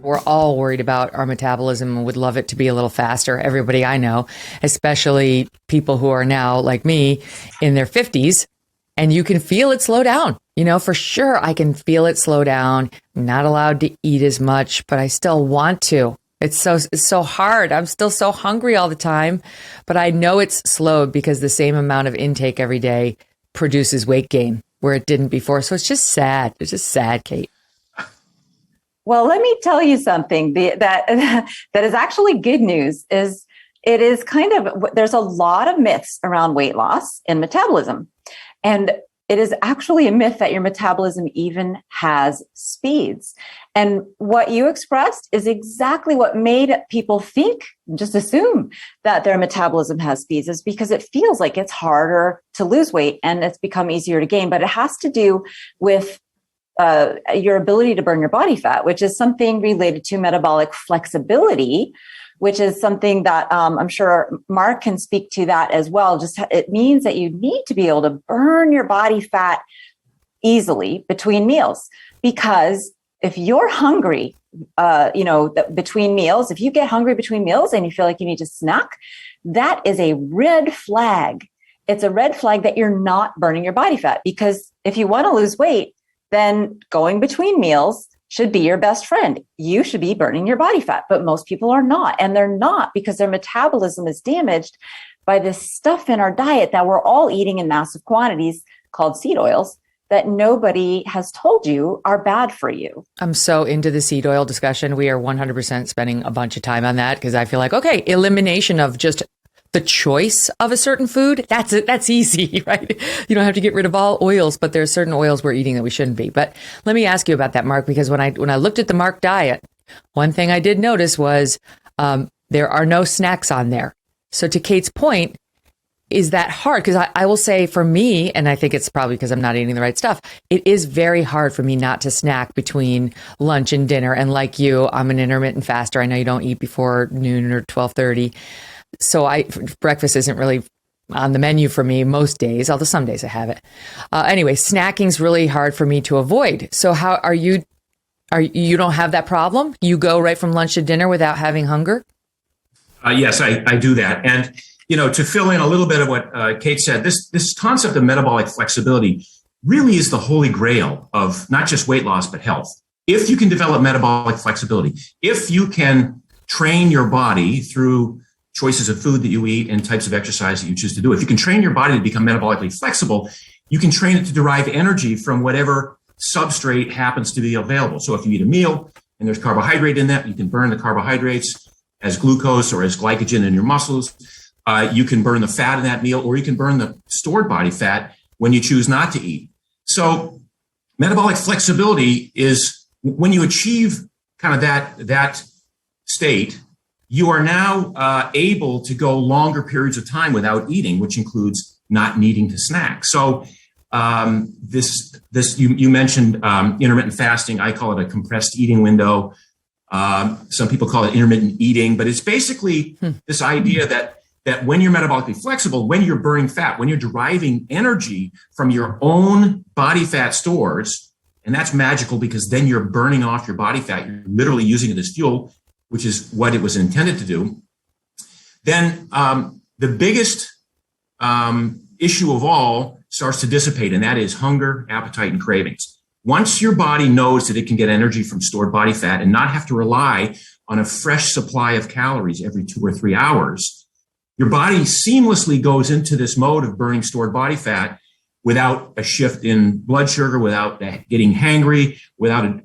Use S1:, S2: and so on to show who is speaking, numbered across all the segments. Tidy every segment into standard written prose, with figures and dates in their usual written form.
S1: We're all worried about our metabolism and would love it to be a little faster. Everybody I know, especially people who are now like me in their 50s, and you can feel it slow down. You know, for sure, I can feel it slow down. I'm not allowed to eat as much, but I still want to. It's so hard. I'm still so hungry all the time, but I know it's slowed because the same amount of intake every day produces weight gain where it didn't before. So it's just sad. It's just sad, Cate.
S2: Well, let me tell you something that is actually good news. Is it is kind of, there's a lot of myths around weight loss and metabolism. And it is actually a myth that your metabolism even has speeds. And what you expressed is exactly what made people think, just assume that their metabolism has speeds, is because it feels like it's harder to lose weight and it's become easier to gain. But it has to do with your ability to burn your body fat, which is something related to metabolic flexibility, which is something that I'm sure Mark can speak to that as well. Just it means that you need to be able to burn your body fat easily between meals, because if you're hungry, between meals, if you get hungry between meals and you feel like you need to snack, that is a red flag. It's a red flag that you're not burning your body fat, because if you want to lose weight, then going between meals should be your best friend. You should be burning your body fat, but most people are not. And they're not because their metabolism is damaged by this stuff in our diet that we're all eating in massive quantities called seed oils that nobody has told you are bad for you.
S1: I'm so into the seed oil discussion. We are 100% spending a bunch of time on that because I feel like, okay, elimination of just the choice of a certain food, that's it. That's easy, right? You don't have to get rid of all oils, but there are certain oils we're eating that we shouldn't be. But let me ask you about that, Mark, because when I looked at the Mark diet, one thing I did notice was there are no snacks on there. So to Kate's point, is that hard? Because I will say for me, and I think it's probably because I'm not eating the right stuff, it is very hard for me not to snack between lunch and dinner. And like you, I'm an intermittent faster. I know you don't eat before noon or 12:30. So breakfast isn't really on the menu for me most days, although some days I have it. Anyway, snacking's really hard for me to avoid. So how are you don't have that problem? You go right from lunch to dinner without having hunger?
S3: Yes, I do that. And, to fill in a little bit of what Cate said, this concept of metabolic flexibility really is the holy grail of not just weight loss, but health. If you can develop metabolic flexibility, if you can train your body through choices of food that you eat and types of exercise that you choose to do. If you can train your body to become metabolically flexible, you can train it to derive energy from whatever substrate happens to be available. So if you eat a meal and there's carbohydrate in that, you can burn the carbohydrates as glucose or as glycogen in your muscles. You can burn the fat in that meal, or you can burn the stored body fat when you choose not to eat. So metabolic flexibility is when you achieve kind of that state, you are now able to go longer periods of time without eating, which includes not needing to snack. So you mentioned intermittent fasting. I call it a compressed eating window. Some people call it intermittent eating, but it's basically this idea that when you're metabolically flexible, when you're burning fat, when you're deriving energy from your own body fat stores, and that's magical because then you're burning off your body fat, you're literally using it as fuel, which is what it was intended to do, then the biggest issue of all starts to dissipate, and that is hunger, appetite, and cravings. Once your body knows that it can get energy from stored body fat and not have to rely on a fresh supply of calories every 2 or 3 hours, your body seamlessly goes into this mode of burning stored body fat without a shift in blood sugar, without getting hangry, without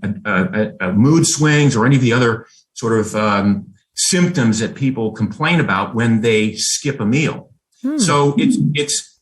S3: a mood swings or any of the other sort of symptoms that people complain about when they skip a meal. So it's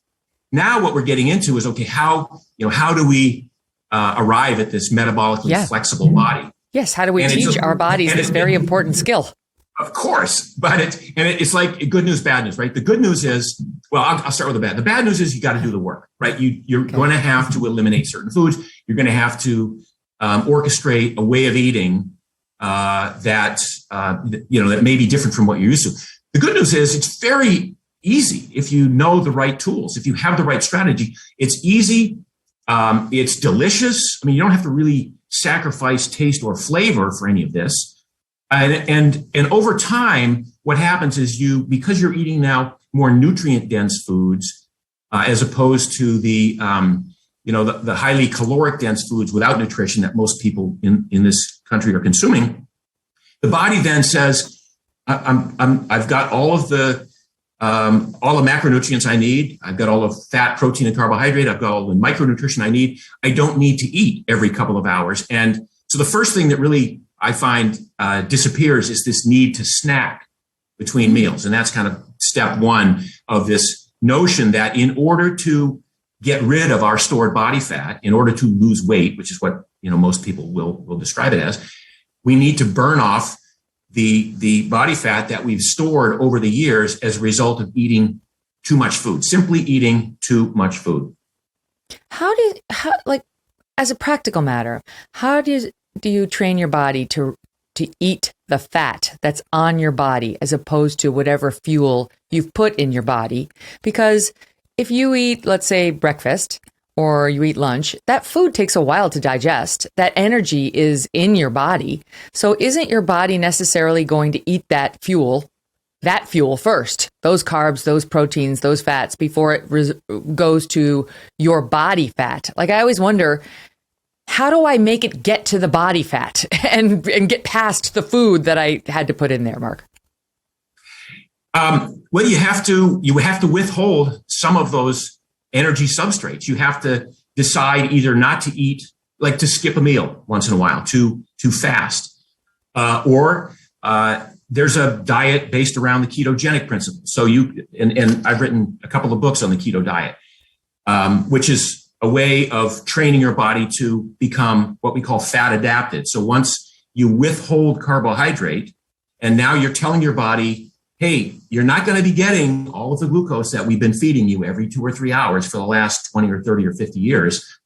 S3: now what we're getting into is, okay, how do we arrive at this metabolically flexible body?
S1: Yes. How do we teach our bodies this very important skill?
S3: Of course, but it's like good news, bad news, right? The good news is, well, I'll start with the bad. The bad news is you got to do the work, right? You're going to have to eliminate certain foods. You're going to have to orchestrate a way of eating that may be different from what you're used to. The good news is it's very easy if you know the right tools, if you have the right strategy. It's easy. It's delicious. I mean, you don't have to really sacrifice taste or flavor for any of this. And over time, what happens is because you're eating now more nutrient dense foods, as opposed to the highly caloric dense foods without nutrition that most people in this country are consuming, the body then says, I've got all the macronutrients I need. I've got all the fat, protein, and carbohydrate. I've got all the micronutrition I need. I don't need to eat every couple of hours. And so the first thing that really I find disappears is this need to snack between meals. And that's kind of step one of this notion that in order to get rid of our stored body fat, in order to lose weight, which is what most people will describe it as, we need to burn off the body fat that we've stored over the years as a result of eating too much food, simply eating too much food.
S1: As a practical matter, how do you train your body to eat the fat that's on your body as opposed to whatever fuel you've put in your body? Because if you eat, let's say, breakfast or you eat lunch, that food takes a while to digest. That energy is in your body. So isn't your body necessarily going to eat that fuel first, those carbs, those proteins, those fats, before it goes to your body fat? Like, I always wonder, how do I make it get to the body fat and get past the food that I had to put in there, Mark?
S3: Well, you have to withhold some of those energy substrates. You have to decide either not to eat, like to skip a meal once in a while, to fast, or there's a diet based around the ketogenic principle. So and I've written a couple of books on the keto diet, which is a way of training your body to become what we call fat adapted. So once you withhold carbohydrate, and now you're telling your body, hey, you're not going to be getting all of the glucose that we've been feeding you every 2 or 3 hours for the last 20 or 30 or 50 years.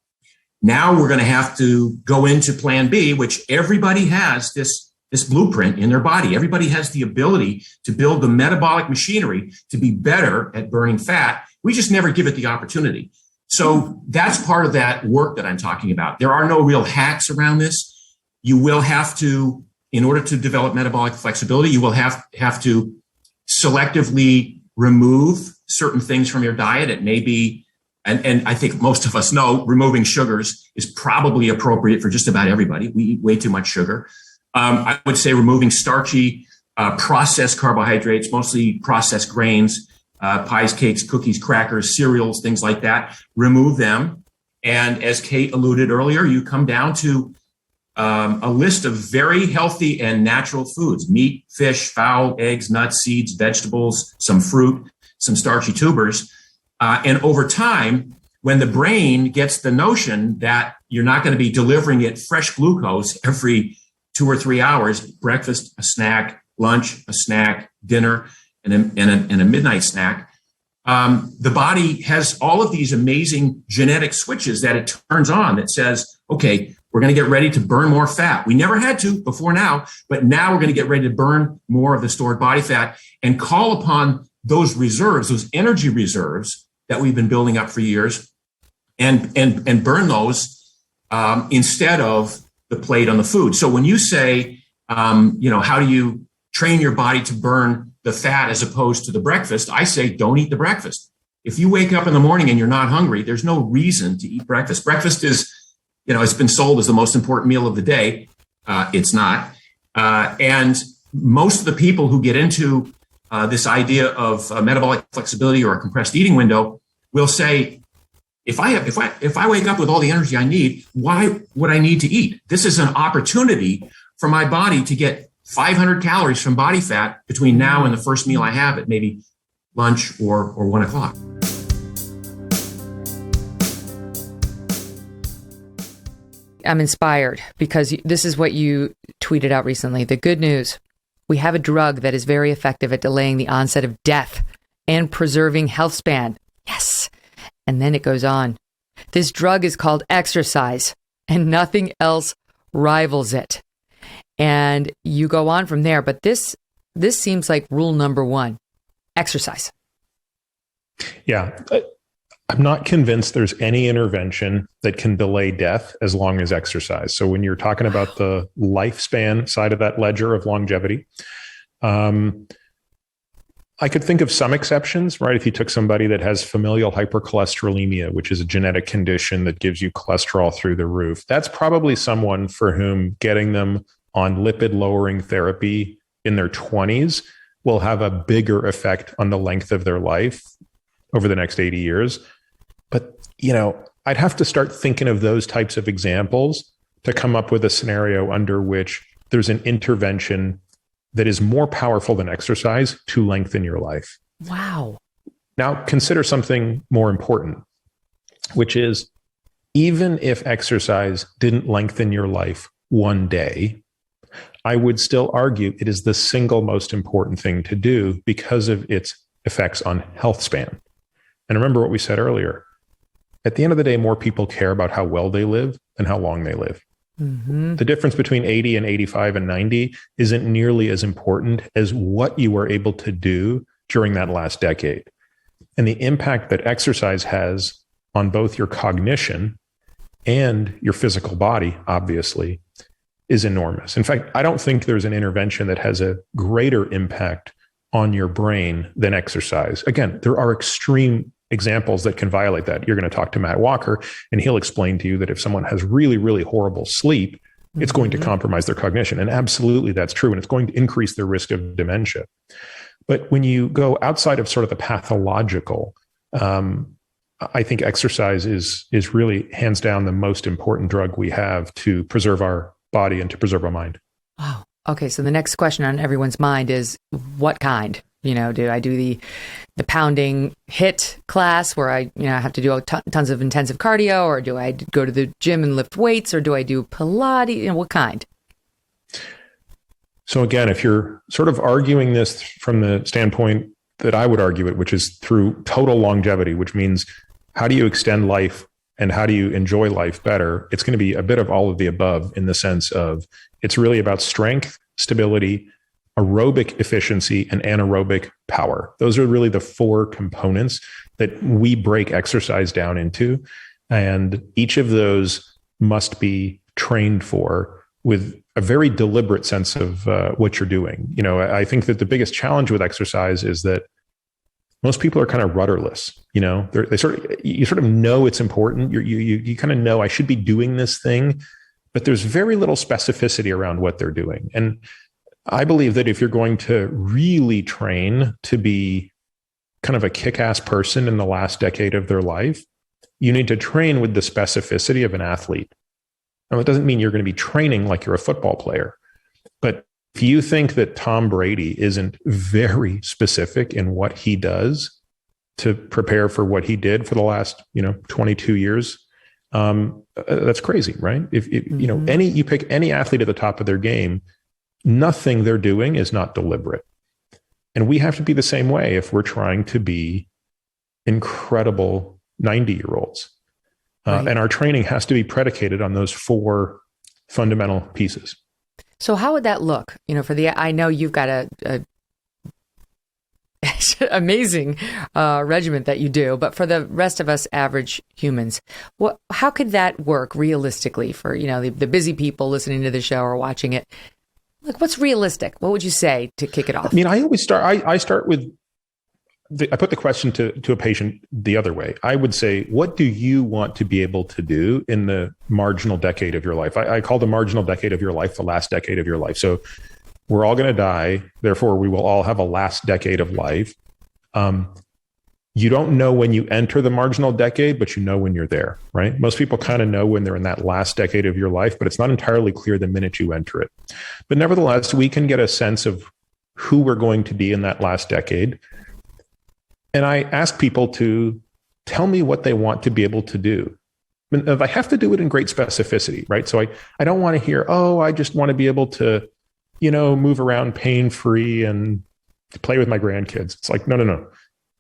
S3: Now we're going to have to go into plan B, which everybody has this blueprint in their body. Everybody has the ability to build the metabolic machinery to be better at burning fat. We just never give it the opportunity. So that's part of that work that I'm talking about. There are no real hacks around this. You will have to, in order to develop metabolic flexibility, you will have to selectively remove certain things from your diet. It may be, and I think most of us know, removing sugars is probably appropriate for just about everybody. We eat way too much sugar. I would say removing starchy, processed carbohydrates, mostly processed grains, pies, cakes, cookies, crackers, cereals, things like that. Remove them. And as Cate alluded earlier, you come down to a list of very healthy and natural foods: meat, fish, fowl, eggs, nuts, seeds, vegetables, some fruit, some starchy tubers. And over time, when the brain gets the notion that you're not going to be delivering it fresh glucose every 2 or 3 hours, breakfast, a snack, lunch, a snack, dinner, and a midnight snack, the body has all of these amazing genetic switches that it turns on that says, okay, we're going to get ready to burn more fat. We never had to before now, but now we're going to get ready to burn more of the stored body fat and call upon those reserves, those energy reserves that we've been building up for years, and burn those instead of the plate on the food. So when you say, how do you train your body to burn the fat as opposed to the breakfast? I say, don't eat the breakfast. If you wake up in the morning and you're not hungry, there's no reason to eat breakfast. Breakfast is, it's been sold as the most important meal of the day. It's not. And most of the people who get into this idea of metabolic flexibility or a compressed eating window will say, if I wake up with all the energy I need, why would I need to eat? This is an opportunity for my body to get 500 calories from body fat between now and the first meal I have at maybe lunch or 1 o'clock.
S1: I'm inspired because this is what you tweeted out recently. The good news: we have a drug that is very effective at delaying the onset of death and preserving health span. Yes. And then it goes on. This drug is called exercise, and nothing else rivals it. And you go on from there. But this seems like rule number one: exercise.
S4: Yeah. I'm not convinced there's any intervention that can delay death as long as exercise. So when you're talking about the lifespan side of that ledger of longevity, I could think of some exceptions, right? If you took somebody that has familial hypercholesterolemia, which is a genetic condition that gives you cholesterol through the roof, that's probably someone for whom getting them on lipid lowering therapy in their 20s will have a bigger effect on the length of their life over the next 80 years. But, I'd have to start thinking of those types of examples to come up with a scenario under which there's an intervention that is more powerful than exercise to lengthen your life.
S1: Wow.
S4: Now, consider something more important, which is even if exercise didn't lengthen your life one day, I would still argue it is the single most important thing to do because of its effects on health span. And remember what we said earlier. At the end of the day, more people care about how well they live than how long they live. Mm-hmm. The difference between 80 and 85 and 90 isn't nearly as important as what you were able to do during that last decade. And the impact that exercise has on both your cognition and your physical body, obviously, is enormous. In fact, I don't think there's an intervention that has a greater impact on your brain than exercise. Again, there are extreme examples that can violate that. You're going to talk to Matt Walker, and he'll explain to you that if someone has really, really horrible sleep, it's going to compromise their cognition. And absolutely, that's true. And it's going to increase their risk of dementia. But when you go outside of sort of the pathological, I think exercise is really hands down the most important drug we have to preserve our body and to preserve our mind.
S1: Wow. Okay. So the next question on everyone's mind is what kind? Do I do the pounding HIIT class where I have to do tons of intensive cardio, or do I go to the gym and lift weights, or do I do Pilates? What kind?
S4: So again, if you're sort of arguing this from the standpoint that I would argue it, which is through total longevity, which means how do you extend life and how do you enjoy life better? It's going to be a bit of all of the above in the sense of it's really about strength, stability, aerobic efficiency, and anaerobic power. Those are really the four components that we break exercise down into. And each of those must be trained for with a very deliberate sense of what you're doing. I think that the biggest challenge with exercise is that most people are kind of rudderless. You sort of know it's important. You kind of know I should be doing this thing, but there's very little specificity around what they're doing. And I believe that if you're going to really train to be kind of a kick-ass person in the last decade of their life, you need to train with the specificity of an athlete. Now, it doesn't mean you're going to be training like you're a football player, but if you think that Tom Brady isn't very specific in what he does to prepare for what he did for the last, 22 years, that's crazy, right? If you pick any athlete at the top of their game, nothing they're doing is not deliberate. And we have to be the same way if we're trying to be incredible 90-year-olds. Right. And our training has to be predicated on those four fundamental pieces.
S1: So how would that look? I know you've got a amazing regimen that you do, but for the rest of us average humans, how could that work realistically for, the busy people listening to the show or watching it? Like, what's realistic? What would you say to kick it off?
S4: I always start, I start with, I put the question to a patient the other way. I would say, what do you want to be able to do in the marginal decade of your life? I call the marginal decade of your life the last decade of your life. So we're all going to die. Therefore, we will all have a last decade of life. You don't know when you enter the marginal decade, but you know when you're there, right? Most people kind of know when they're in that last decade of your life, but it's not entirely clear the minute you enter it. But nevertheless, we can get a sense of who we're going to be in that last decade. And I ask people to tell me what they want to be able to do. I have to do it in great specificity, right? So I don't want to hear, I just want to be able to, move around pain-free and play with my grandkids. It's like, no.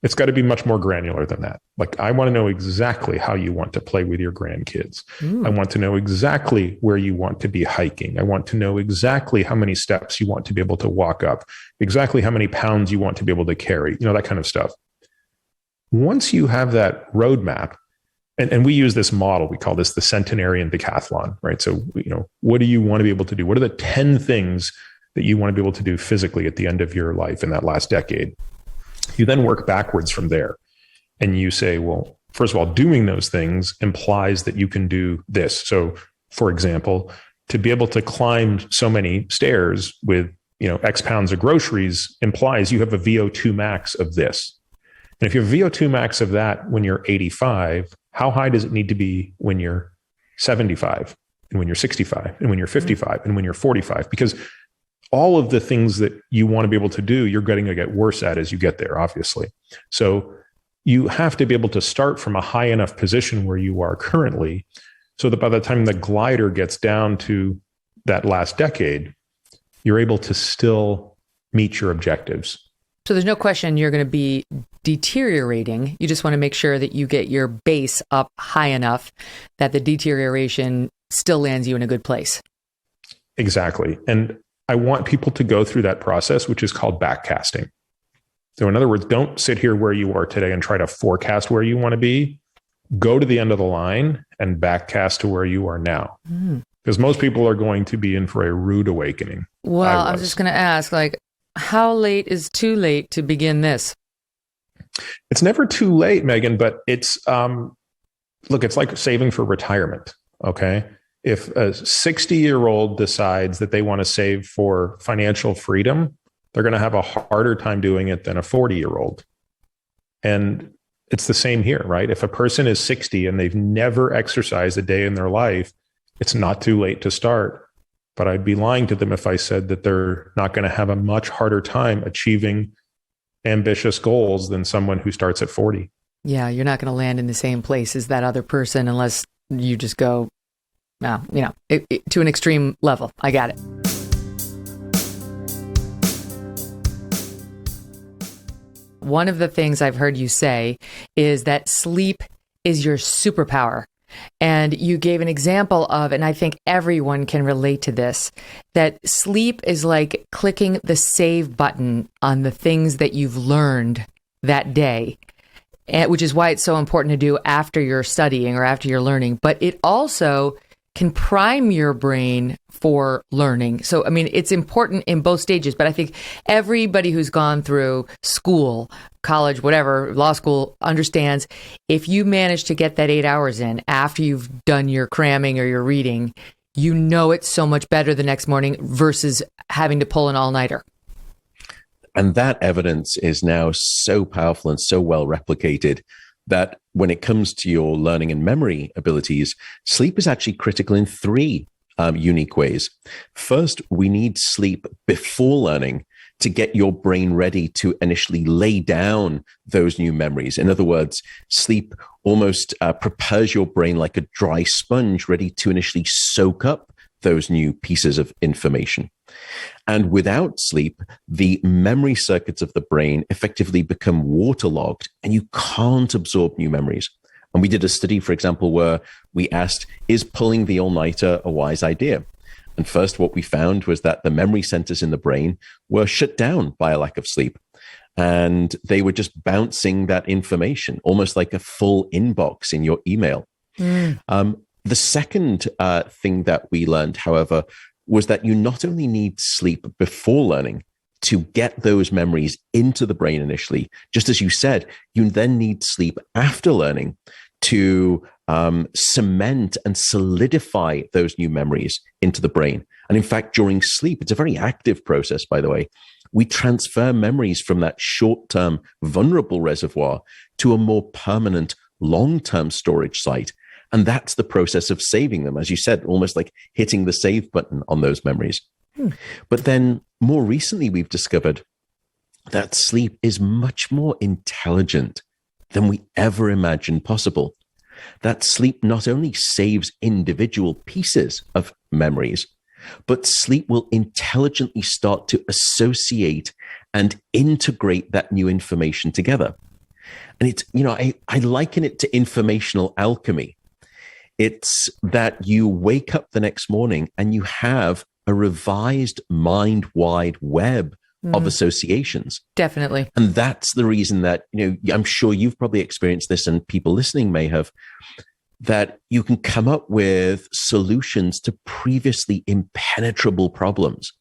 S4: It's got to be much more granular than that. Like, I want to know exactly how you want to play with your grandkids. I want to know exactly where you want to be hiking. I want to know exactly how many steps you want to be able to walk up, exactly how many pounds you want to be able to carry, that kind of stuff. once you have that roadmap, and we use this model, we call this the centenarian decathlon, right? So, what do you want to be able to do? What are the 10 things that you want to be able to do physically at the end of your life in that last decade? You then work backwards from there. And you say, well, first of all, doing those things implies that you can do this. So, for example, to be able to climb so many stairs with, X pounds of groceries implies you have a VO2 max of this. And if you have a VO2 max of that when you're 85, how high does it need to be when you're 75 and when you're 65 and when you're 55 and when you're 45? Because all of the things that you want to be able to do, you're going to get worse at as you get there, obviously. So you have to be able to start from a high enough position where you are currently, so that by the time the glider gets down to that last decade, you're able to still meet your objectives.
S1: So there's no question you're going to be deteriorating. You just want to make sure that you get your base up high enough that the deterioration still lands you in a good place.
S4: Exactly. And I want people to go through that process, which is called backcasting. So in other words, don't sit here where you are today and try to forecast where you want to be. Go to the end of the line and backcast to where you are now. Because most people are going to be in for a rude awakening.
S1: Well, I was just going to ask, how late is too late to begin this?
S4: It's never too late, Megyn, but it's, it's like saving for retirement. Okay. If a 60-year-old decides that they want to save for financial freedom, they're going to have a harder time doing it than a 40-year-old. And it's the same here, right? If a person is 60 and they've never exercised a day in their life, it's not too late to start. But I'd be lying to them if I said that they're not going to have a much harder time achieving ambitious goals than someone who starts at 40.
S1: Yeah, you're not going to land in the same place as that other person unless you just go, to an extreme level. I got it. One of the things I've heard you say is that sleep is your superpower. And you gave an example of, and I think everyone can relate to this, that sleep is like clicking the save button on the things that you've learned that day, which is why it's so important to do after you're studying or after you're learning. But it also can prime your brain for learning. So, it's important in both stages, but I think everybody who's gone through school, college, whatever, law school, understands if you manage to get that 8 hours in after you've done your cramming or your reading, it's so much better the next morning versus having to pull an all-nighter.
S5: And that evidence is now so powerful and so well replicated that when it comes to your learning and memory abilities, sleep is actually critical in three unique ways. First, we need sleep before learning to get your brain ready to initially lay down those new memories. In other words, sleep almost prepares your brain like a dry sponge, ready to initially soak up those new pieces of information. And without sleep, the memory circuits of the brain effectively become waterlogged and you can't absorb new memories. And we did a study, for example, where we asked, is pulling the all-nighter a wise idea? And first, what we found was that the memory centers in the brain were shut down by a lack of sleep. And they were just bouncing that information, almost like a full inbox in your email. The second thing that we learned, however, was that you not only need sleep before learning to get those memories into the brain initially, just as you said, you then need sleep after learning to cement and solidify those new memories into the brain. And in fact, during sleep, it's a very active process, by the way. We transfer memories from that short-term vulnerable reservoir to a more permanent long-term storage site. And that's the process of saving them, as you said, almost like hitting the save button on those memories. But then more recently, we've discovered that sleep is much more intelligent than we ever imagined possible. That sleep not only saves individual pieces of memories, but sleep will intelligently start to associate and integrate that new information together. And it's, I liken it to informational alchemy. It's that you wake up the next morning and you have a revised mind-wide web of associations.
S1: Definitely.
S5: And that's the reason that, I'm sure you've probably experienced this, and people listening may have, that you can come up with solutions to previously impenetrable problems.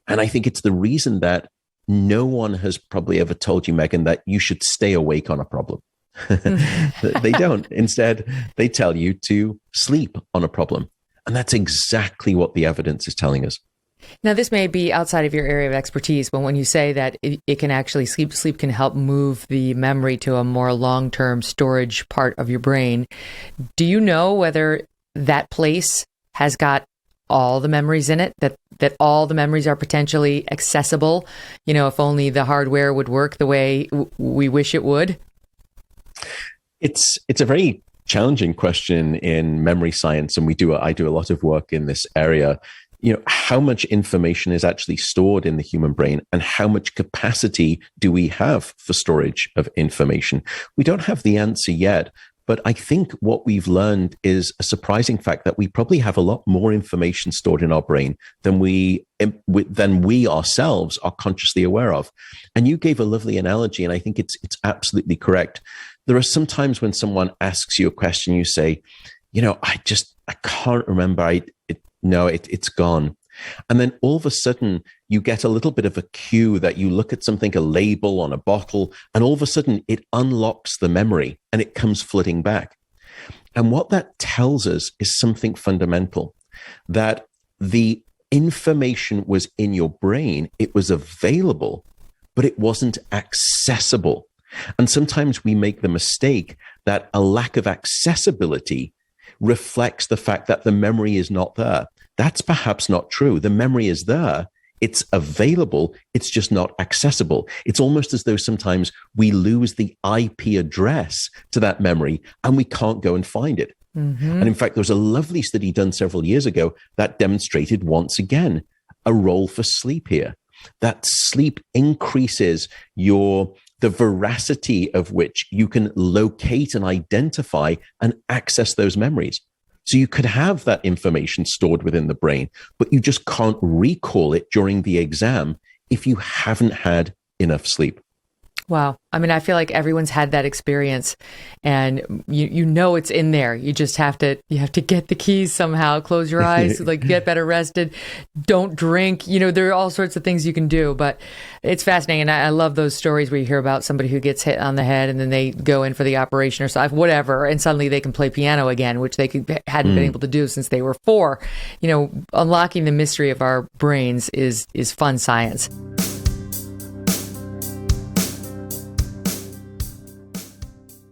S5: And I think it's the reason that no one has probably ever told you, Megyn, that you should stay awake on a problem. They don't. Instead, they tell you to sleep on a problem. And that's exactly what the evidence is telling us.
S1: Now, this may be outside of your area of expertise, but when you say that it can actually sleep can help move the memory to a more long-term storage part of your brain. Do you know whether that place has got all the memories in it, that all the memories are potentially accessible? If only the hardware would work the way we wish it would.
S5: It's a very challenging question in memory science, and I do a lot of work in this area. How much information is actually stored in the human brain, and how much capacity do we have for storage of information? We don't have the answer yet, but I think what we've learned is a surprising fact that we probably have a lot more information stored in our brain than we ourselves are consciously aware of. And you gave a lovely analogy, and I think it's absolutely correct. There are some times when someone asks you a question, you say, I can't remember. It's gone. And then all of a sudden you get a little bit of a cue that you look at something, a label on a bottle, and all of a sudden it unlocks the memory and it comes flooding back. And what that tells us is something fundamental, that the information was in your brain, it was available, but it wasn't accessible. And sometimes we make the mistake that a lack of accessibility reflects the fact that the memory is not there. That's perhaps not true. The memory is there. It's available. It's just not accessible. It's almost as though sometimes we lose the IP address to that memory and we can't go and find it. Mm-hmm. And in fact, there was a lovely study done several years ago that demonstrated once again a role for sleep here, that sleep increases the veracity of which you can locate and identify and access those memories. So you could have that information stored within the brain, but you just can't recall it during the exam if you haven't had enough sleep.
S1: Wow. I mean, I feel like everyone's had that experience, and it's in there. You just have to get the keys somehow, close your eyes, get better rested, don't drink. There are all sorts of things you can do, but it's fascinating. And I love those stories where you hear about somebody who gets hit on the head and then they go in for the operation or something, whatever, and suddenly they can play piano again, which they hadn't been able to do since they were 4. Unlocking the mystery of our brains is fun science.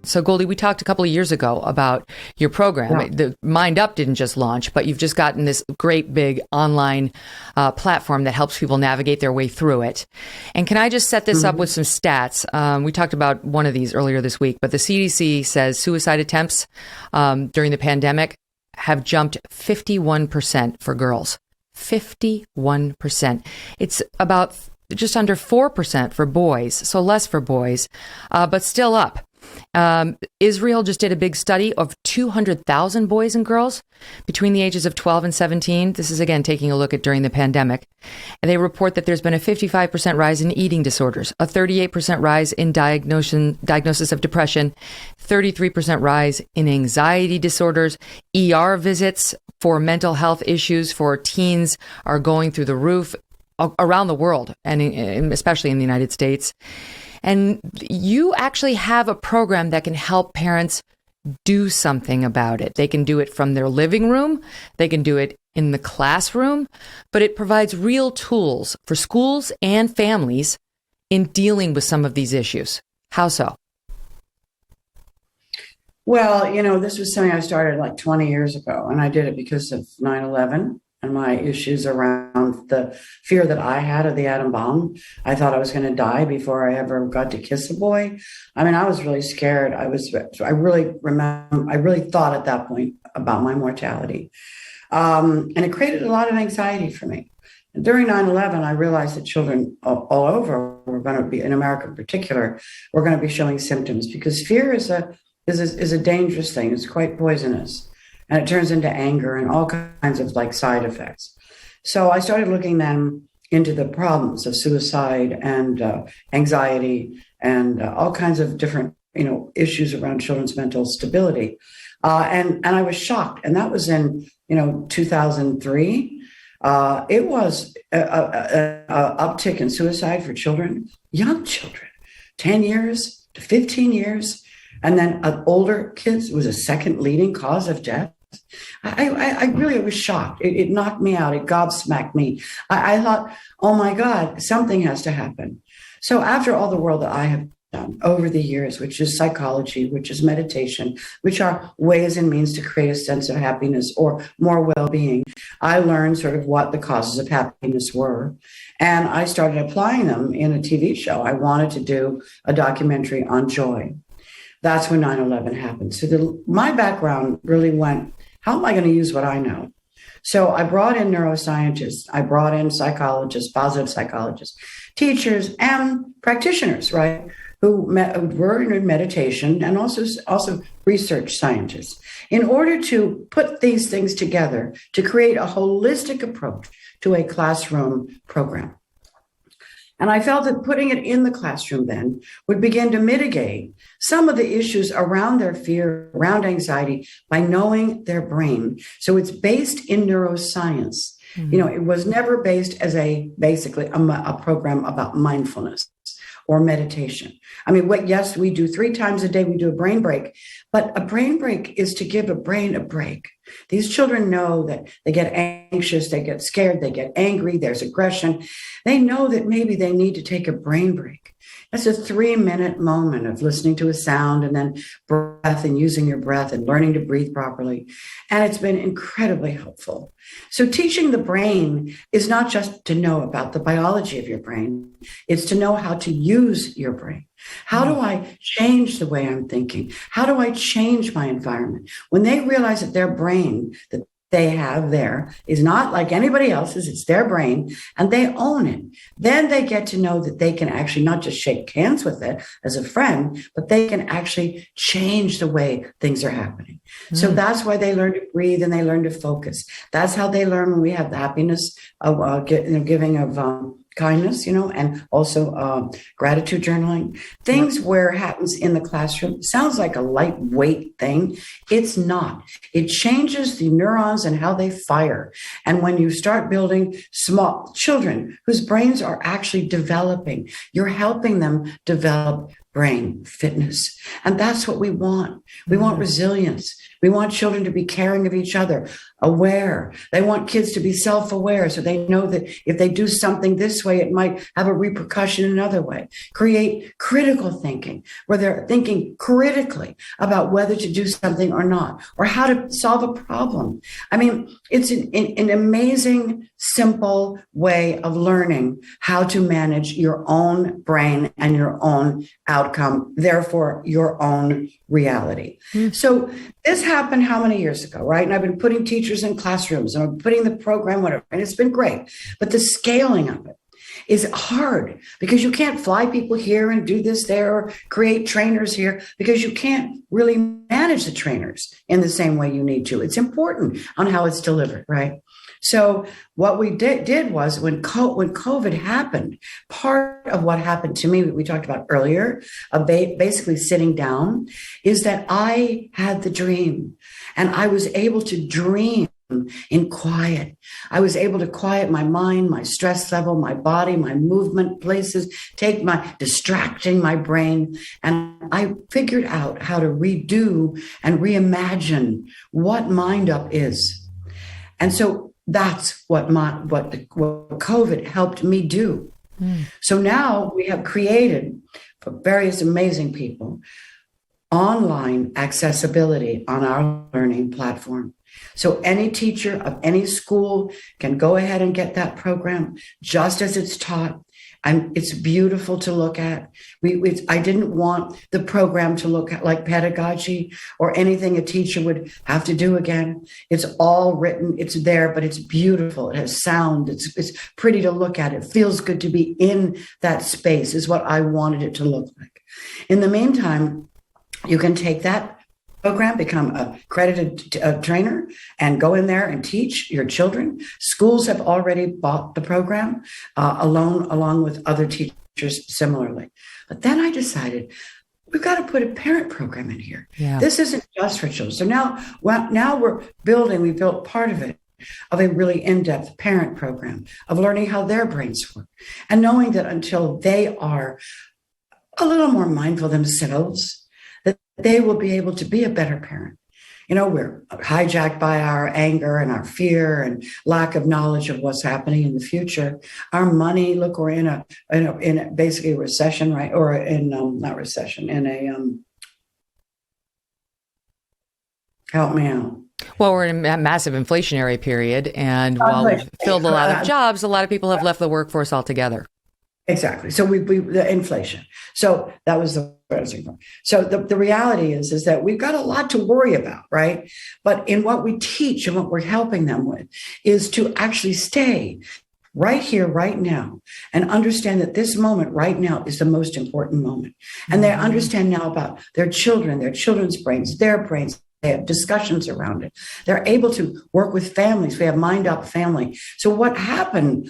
S1: So Goldie, we talked a couple of years ago about your program. Yeah. The Mind Up didn't just launch, but you've just gotten this great big online platform that helps people navigate their way through it. And can I just set this up with some stats? We talked about one of these earlier this week, but the CDC says suicide attempts during the pandemic have jumped 51% for girls. 51%. It's about just under 4% for boys, so less for boys, but still up. Israel just did a big study of 200,000 boys and girls between the ages of 12 and 17. This is, again, taking a look at during the pandemic. And they report that there's been a 55% rise in eating disorders, a 38% rise in diagnosis of depression, 33% rise in anxiety disorders. ER visits for mental health issues for teens are going through the roof around the world, and especially in the United States. And you actually have a program that can help parents do something about it. They can do it from their living room. They can do it in the classroom, but it provides real tools for schools and families in dealing with some of these issues. How so?
S6: Well, this was something I started like 20 years ago, and I did it because of 9/11. And my issues around the fear that I had of the atom bomb. I thought I was going to die before I ever got to kiss a boy. I mean, I was really scared. I really thought at that point about my mortality. And it created a lot of anxiety for me. And during 9/11, I realized that children all over were going to be, in America in particular, were going to be showing symptoms, because fear is a dangerous thing. It's quite poisonous. And it turns into anger and all kinds of side effects. So I started looking then into the problems of suicide and anxiety and all kinds of different, issues around children's mental stability. And I was shocked. And that was in, 2003. It was a uptick in suicide for children, young children, 10 years to 15 years. And then older kids was a second leading cause of death. I really was shocked. It knocked me out. It gobsmacked me. I thought, oh my God, something has to happen. So after all the work that I have done over the years, which is psychology, which is meditation, which are ways and means to create a sense of happiness or more well-being, I learned sort of what the causes of happiness were. And I started applying them in a TV show. I wanted to do a documentary on joy. That's when 9/11 happened. So my background really went, how am I going to use what I know? So I brought in neuroscientists, I brought in psychologists, positive psychologists, teachers, and practitioners, right, who were in meditation, and also research scientists, in order to put these things together to create a holistic approach to a classroom program. And I felt that putting it in the classroom then would begin to mitigate some of the issues around their fear, around anxiety, by knowing their brain. So it's based in neuroscience. Mm-hmm. It was never based as basically a program about mindfulness or meditation. I mean, yes, we do 3 times a day, we do a brain break, but a brain break is to give a brain a break. These children know that they get anxious, they get scared, they get angry, there's aggression. They know that maybe they need to take a brain break. That's a 3-minute moment of listening to a sound and then breath and using your breath and learning to breathe properly. And it's been incredibly helpful. So teaching the brain is not just to know about the biology of your brain. It's to know how to use your brain. How do I change the way I'm thinking? How do I change my environment? When they realize that their brain, that they have there, is not like anybody else's, it's their brain, and they own it, then they get to know that they can actually not just shake hands with it as a friend, but they can actually change the way things are happening. So that's why they learn to breathe and they learn to focus. That's how they learn when we have the happiness of giving of kindness, and also gratitude journaling. Things where it happens in the classroom sounds like a lightweight thing. It's not. It changes the neurons and how they fire. And when you start building small children whose brains are actually developing, you're helping them develop brain fitness. And that's what we want. We want resilience. We want children to be caring of each other, aware. They want kids to be self-aware so they know that if they do something this way, it might have a repercussion another way. Create critical thinking, where they're thinking critically about whether to do something or not, or how to solve a problem. I mean, it's an amazing, simple way of learning how to manage your own brain and your own outcome, therefore your own reality. So this happened how many years ago, right? And I've been putting teachers in classrooms and I'm putting the program, whatever, and it's been great. But the scaling of it is hard because you can't fly people here and do this there or create trainers here because you can't really manage the trainers in the same way you need to. It's important on how it's delivered, right? So what we did was when COVID happened, part of what happened to me, we talked about earlier, basically sitting down, is that I had the dream and I was able to dream in quiet. I was able to quiet my mind, my stress level, my body, my movement places, distracting my brain. And I figured out how to redo and reimagine what Mind Up is. And so that's what COVID helped me do. So now we have created for various amazing people online accessibility on our learning platform. So any teacher of any school can go ahead and get that program just as it's taught. And it's beautiful to look at. I didn't want the program to look like pedagogy or anything a teacher would have to do again. It's all written. It's there, but it's beautiful. It has sound. It's pretty to look at. It feels good to be in that space is what I wanted it to look like. In the meantime, you can take that program, become a accredited trainer, and go in there and teach your children. Schools have already bought the program along with other teachers similarly. But then I decided we've got to put a parent program in here.
S1: Yeah.
S6: This isn't just for children. So now we built part of it, of a really in-depth parent program, of learning how their brains work, and knowing that until they are a little more mindful themselves, that they will be able to be a better parent. We're hijacked by our anger and our fear and lack of knowledge of what's happening in the future. Our money, look, we're in a basically a recession, right? Or in not recession, in a help me out.
S1: Well, we're in a massive inflationary period, and while we've filled a lot of jobs, a lot of people have left the workforce altogether.
S6: Exactly. So we the inflation. So that was the so the reality is that we've got a lot to worry about, right? But in what we teach and what we're helping them with is to actually stay right here, right now, and understand that this moment right now is the most important moment. And they understand now about their children, their children's brains, their brains. They have discussions around it. They're able to work with families. We have Mind Up Family. So what happened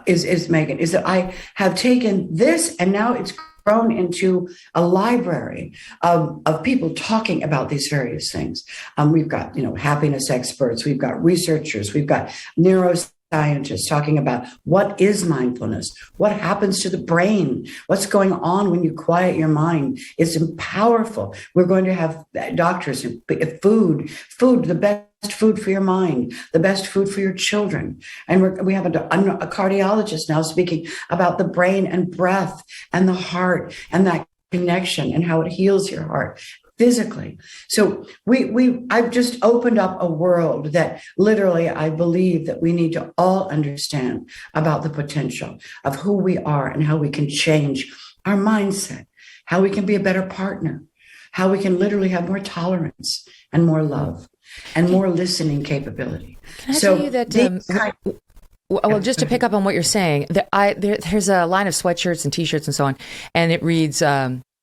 S6: is Megyn, is that I have taken this and now it's grown into a library of people talking about these various things. We've got, happiness experts, we've got researchers, we've got neuroscientists talking about what is mindfulness, what happens to the brain, what's going on when you quiet your mind. It's powerful. We're going to have doctors, food, the best food for your mind, the best food for your children. And we have a cardiologist now speaking about the brain and breath and the heart and that connection and how it heals your heart physically. So I've just opened up a world that literally I believe that we need to all understand about the potential of who we are and how we can change our mindset, how we can be a better partner, how we can literally have more tolerance and more love and more listening capability.
S1: Can I tell you that, well, just to pick up on what you're saying, there's a line of sweatshirts and T-shirts and so on, and it reads,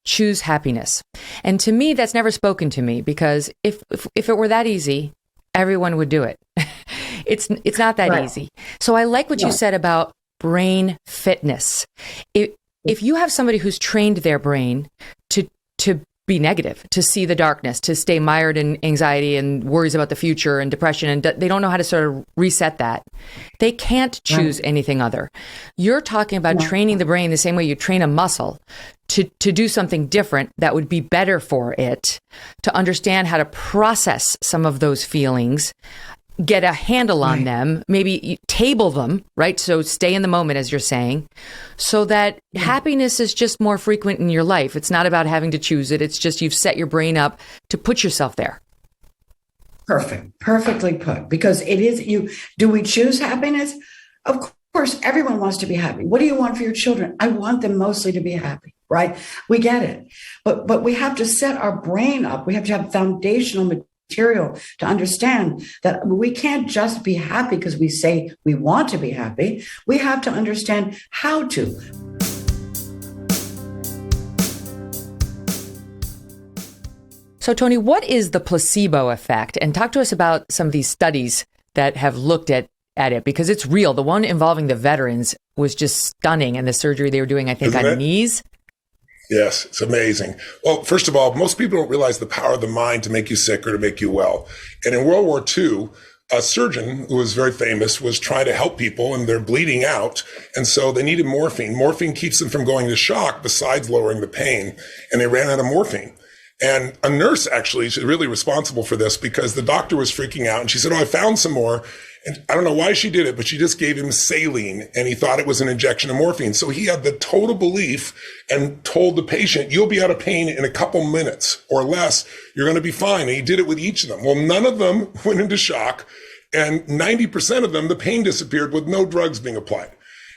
S1: choose happiness. And to me, that's never spoken to me, because if it were that easy, everyone would do it. It's not that easy. So I like what you said about brain fitness. If you have somebody who's trained their brain to be negative, to see the darkness, to stay mired in anxiety and worries about the future and depression, and they don't know how to sort of reset that, they can't choose anything other. You're talking about training the brain the same way you train a muscle to do something different that would be better for it, to understand how to process some of those feelings, get a handle on them, maybe table them, right? So stay in the moment, as you're saying, so that happiness is just more frequent in your life. It's not about having to choose it. It's just you've set your brain up to put yourself there.
S6: Perfectly put. Because it is do we choose happiness? Of course, everyone wants to be happy. What do you want for your children? I want them mostly to be happy, right? We get it. But we have to set our brain up. We have to have foundational material to understand that we can't just be happy because we say we want to be happy. We have to understand how to.
S1: So, Tony, what is the placebo effect? And talk to us about some of these studies that have looked at it, because it's real. The one involving the veterans was just stunning, and the surgery they were doing, I think, on knees.
S7: Yes, it's amazing. Well, first of all, most people don't realize the power of the mind to make you sick or to make you well. And in World War II, a surgeon who was very famous was trying to help people, and they're bleeding out. And so they needed morphine. Morphine keeps them from going to shock besides lowering the pain. And they ran out of morphine. And a nurse actually is really responsible for this, because the doctor was freaking out. And she said, I found some more. And I don't know why she did it, but she just gave him saline, and he thought it was an injection of morphine. So he had the total belief and told the patient, you'll be out of pain in a couple minutes or less. You're going to be fine. And he did it with each of them. Well, none of them went into shock, and 90% of them, the pain disappeared with no drugs being applied.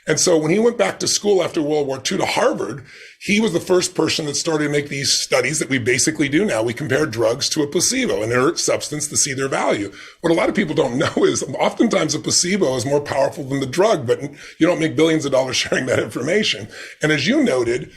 S7: And so when he went back to school after World War II to Harvard, he was the first person that started to make these studies that we basically do now. We compare drugs to a placebo, an inert substance, to see their value. What a lot of people don't know is oftentimes a placebo is more powerful than the drug, but you don't make billions of dollars sharing that information. And as you noted,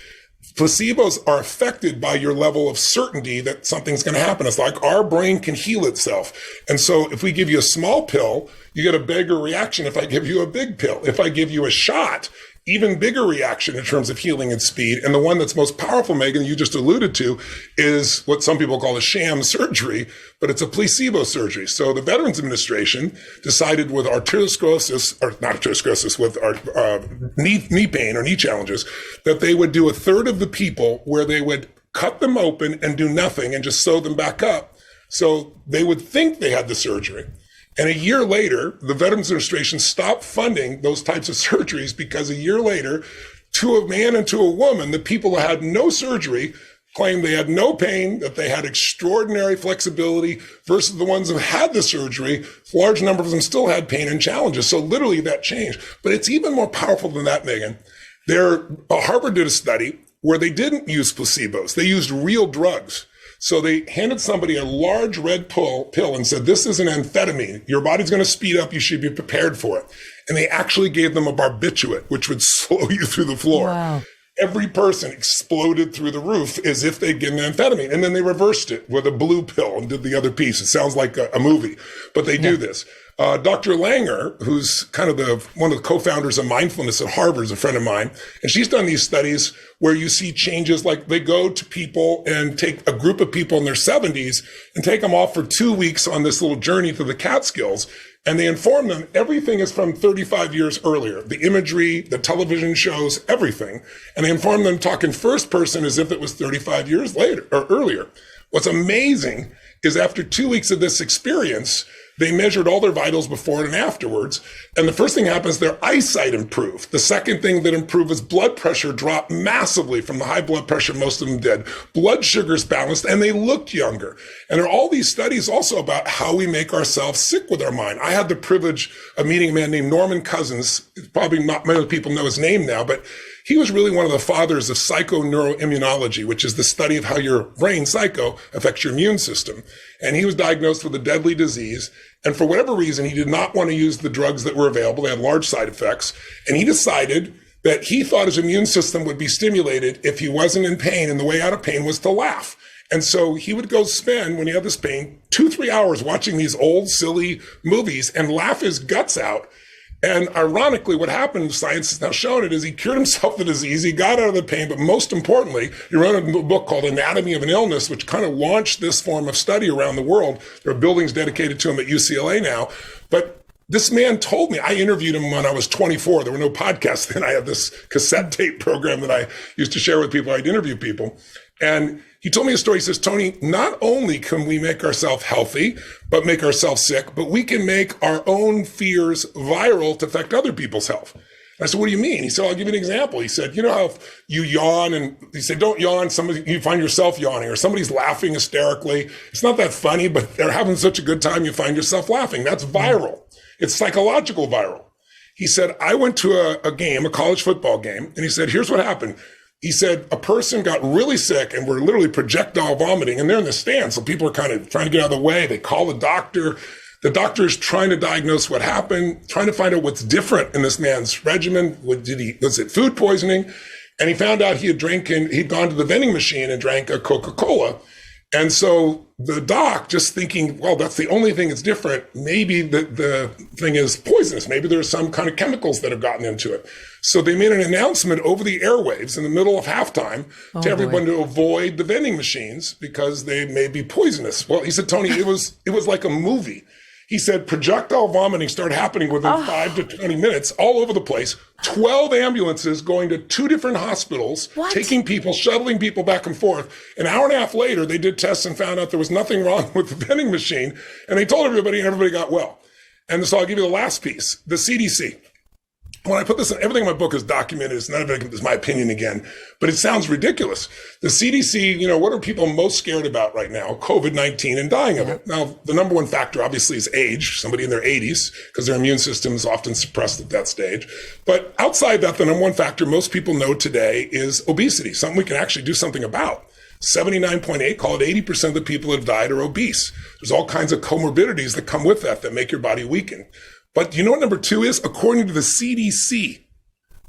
S7: placebos are affected by your level of certainty that something's going to happen. It's like our brain can heal itself. And so if we give you a small pill, you get a bigger reaction if I give you a big pill. If I give you a shot, even bigger reaction in terms of healing and speed. And the one that's most powerful, Megyn, you just alluded to, is what some people call a sham surgery, but it's a placebo surgery. So the Veterans Administration decided with arteriosclerosis, or not arteriosclerosis, with our knee pain or knee challenges, that they would do a third of the people where they would cut them open and do nothing and just sew them back up. So they would think they had the surgery. And a year later, the Veterans Administration stopped funding those types of surgeries because a year later, to a man and to a woman, the people who had no surgery claimed they had no pain, that they had extraordinary flexibility versus the ones who had the surgery. A large number of them still had pain and challenges. So literally that changed. But it's even more powerful than that, Megyn. Harvard did a study where they didn't use placebos. They used real drugs. So they handed somebody a large red pill and said, this is an amphetamine. Your body's going to speed up. You should be prepared for it. And they actually gave them a barbiturate, which would slow you through the floor.
S1: Wow.
S7: Every person exploded through the roof as if they'd given amphetamine. And then they reversed it with a blue pill and did the other piece. It sounds like a movie, but they do this. Dr. Langer, who's kind of one of the co-founders of mindfulness at Harvard, is a friend of mine. And she's done these studies where you see changes, like they go to people and take a group of people in their 70s and take them off for 2 weeks on this little journey to the Catskills. And they inform them everything is from 35 years earlier, the imagery, the television shows, everything. And they inform them talking first person as if it was 35 years later or earlier. What's amazing is after 2 weeks of this experience, they measured all their vitals before and afterwards. And the first thing happens, their eyesight improved. The second thing that improved is blood pressure dropped massively from the high blood pressure most of them did. Blood sugars balanced, and they looked younger. And there are all these studies also about how we make ourselves sick with our mind. I had the privilege of meeting a man named Norman Cousins. Probably not many people know his name now, but he was really one of the fathers of psychoneuroimmunology, which is the study of how your brain, psycho, affects your immune system. And he was diagnosed with a deadly disease. And for whatever reason, he did not want to use the drugs that were available. They had large side effects. And he decided that he thought his immune system would be stimulated if he wasn't in pain. And the way out of pain was to laugh. And so he would go spend, when he had this pain, 2-3 hours watching these old, silly movies and laugh his guts out. And ironically, what happened, science has now shown it, is he cured himself of the disease, he got out of the pain, but most importantly, he wrote a book called Anatomy of an Illness, which kind of launched this form of study around the world. There are buildings dedicated to him at UCLA now. But this man told me, I interviewed him when I was 24. There were no podcasts then. I had this cassette tape program that I used to share with people. I'd interview people. And he told me a story. He says, Tony, not only can we make ourselves healthy, but make ourselves sick, but we can make our own fears viral to affect other people's health. And I said, what do you mean? He said, I'll give you an example. He said, you know how you yawn, and he said, don't yawn. You find yourself yawning, or somebody's laughing hysterically. It's not that funny, but they're having such a good time, you find yourself laughing. That's viral. It's psychological viral. He said, I went to a game, a college football game, and he said, here's what happened. He said a person got really sick and were literally projectile vomiting, and they're in the stands. So people are kind of trying to get out of the way. They call the doctor. The doctor is trying to diagnose what happened, trying to find out what's different in this man's regimen. Was it food poisoning? And he found out he'd gone to the vending machine and drank a Coca-Cola. And so the doc, just thinking, well, that's the only thing that's different. Maybe the thing is poisonous. Maybe there's some kind of chemicals that have gotten into it. So they made an announcement over the airwaves in the middle of halftime to everyone to avoid the vending machines because they may be poisonous. Well, he said, Tony, it was like a movie. He said projectile vomiting started happening within 5 to 20 minutes all over the place. 12 ambulances going to 2 different hospitals, taking people, shuttling people back and forth. An hour and a half later, they did tests and found out there was nothing wrong with the vending machine. And they told everybody, and everybody got well. And so I'll give you the last piece, the CDC. When I put this in, everything in my book is documented. It's none of it is my opinion again, but it sounds ridiculous. The CDC, what are people most scared about right now? COVID-19 and dying of it. Now, the number one factor obviously is age, somebody in their 80s, because their immune system is often suppressed at that stage. But outside that, the number one factor most people know today is obesity, something we can actually do something about. 79.8, call it 80% of the people that have died are obese. There's all kinds of comorbidities that come with that make your body weaken. But you know what number 2 is? According to the CDC,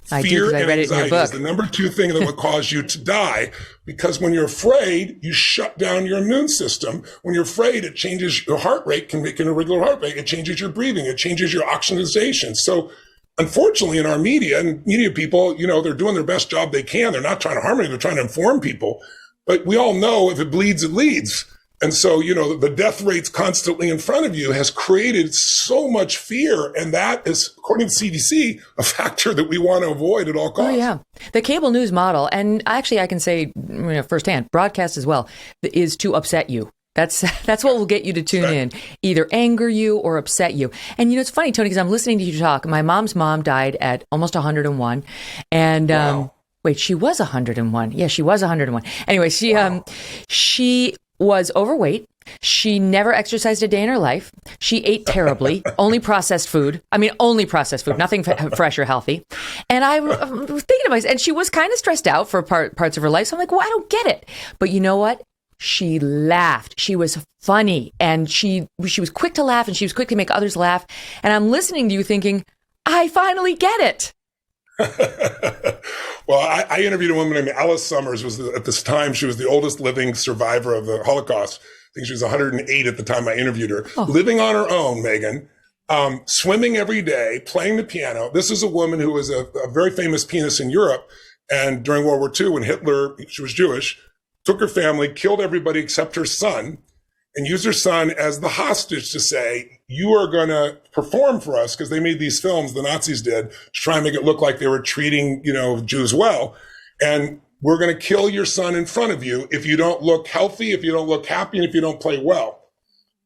S1: I do,
S7: Fear
S1: 'cause I
S7: and
S1: read it in your
S7: anxiety is
S1: book.
S7: the number 2 thing that will cause you to die, because when you're afraid, you shut down your immune system. When you're afraid, it changes your heart rate, can make an irregular heart rate. It changes your breathing. It changes your oxygenation. So unfortunately, in our media, and media people, they're doing their best job they can. They're not trying to harm anyone. They're trying to inform people. But we all know if it bleeds, it leads. And so, the death rates constantly in front of you has created so much fear. And that is, according to CDC, a factor that we want to avoid at all costs.
S1: Oh, yeah. The cable news model, and actually I can say firsthand, broadcast as well, is to upset you. That's what will get you to tune in, either anger you or upset you. And it's funny, Tony, because I'm listening to you talk. My mom's mom died at almost 101. And
S7: Wow.
S1: wait, she was 101. Yeah, she was 101. Anyway, she was overweight. She never exercised a day in her life. She ate terribly, only processed food. Nothing fresh or healthy. And I was thinking to myself, and she was kind of stressed out for parts of her life. So I'm like, well, I don't get it. But you know what? She laughed. She was funny, and she was quick to laugh, and she was quick to make others laugh. And I'm listening to you thinking, I finally get it.
S7: Well, I interviewed a woman named Alice Summers. At this time, she was the oldest living survivor of the Holocaust. I think she was 108 at the time I interviewed her. Oh. Living on her own, Megyn, swimming every day, playing the piano. This is a woman who was a very famous pianist in Europe. And during World War II, when Hitler, she was Jewish, took her family, killed everybody except her son, and used her son as the hostage to say, you are going to perform for us, because they made these films, the Nazis did, to try and make it look like they were treating, Jews well. And we're going to kill your son in front of you if you don't look healthy, if you don't look happy, and if you don't play well.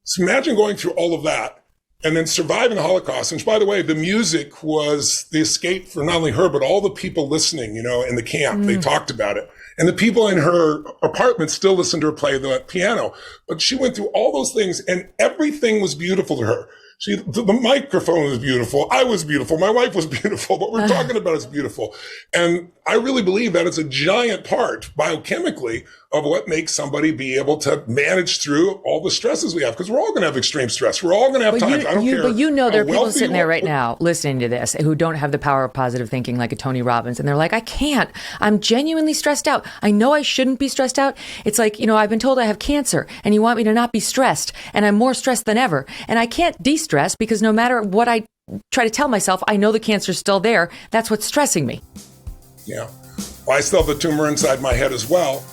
S7: So imagine going through all of that and then surviving the Holocaust. And by the way, the music was the escape for not only her, but all the people listening, in the camp. They talked about it. And the people in her apartment still listened to her play the piano. But she went through all those things, and everything was beautiful to her. The microphone was beautiful. I was beautiful. My wife was beautiful. What we're talking about is beautiful. And I really believe that it's a giant part biochemically of what makes somebody be able to manage through all the stresses we have. Because we're all going to have extreme stress. We're all going to have times. I don't care.
S1: But there are people sitting there right now listening to this who don't have the power of positive thinking like a Tony Robbins. And they're like, I can't. I'm genuinely stressed out. I know I shouldn't be stressed out. It's like, I've been told I have cancer and you want me to not be stressed. And I'm more stressed than ever. And I can't de-stress because no matter what I try to tell myself, I know the cancer's still there. That's what's stressing me.
S7: Yeah. Well, I still have the tumor inside my head as well.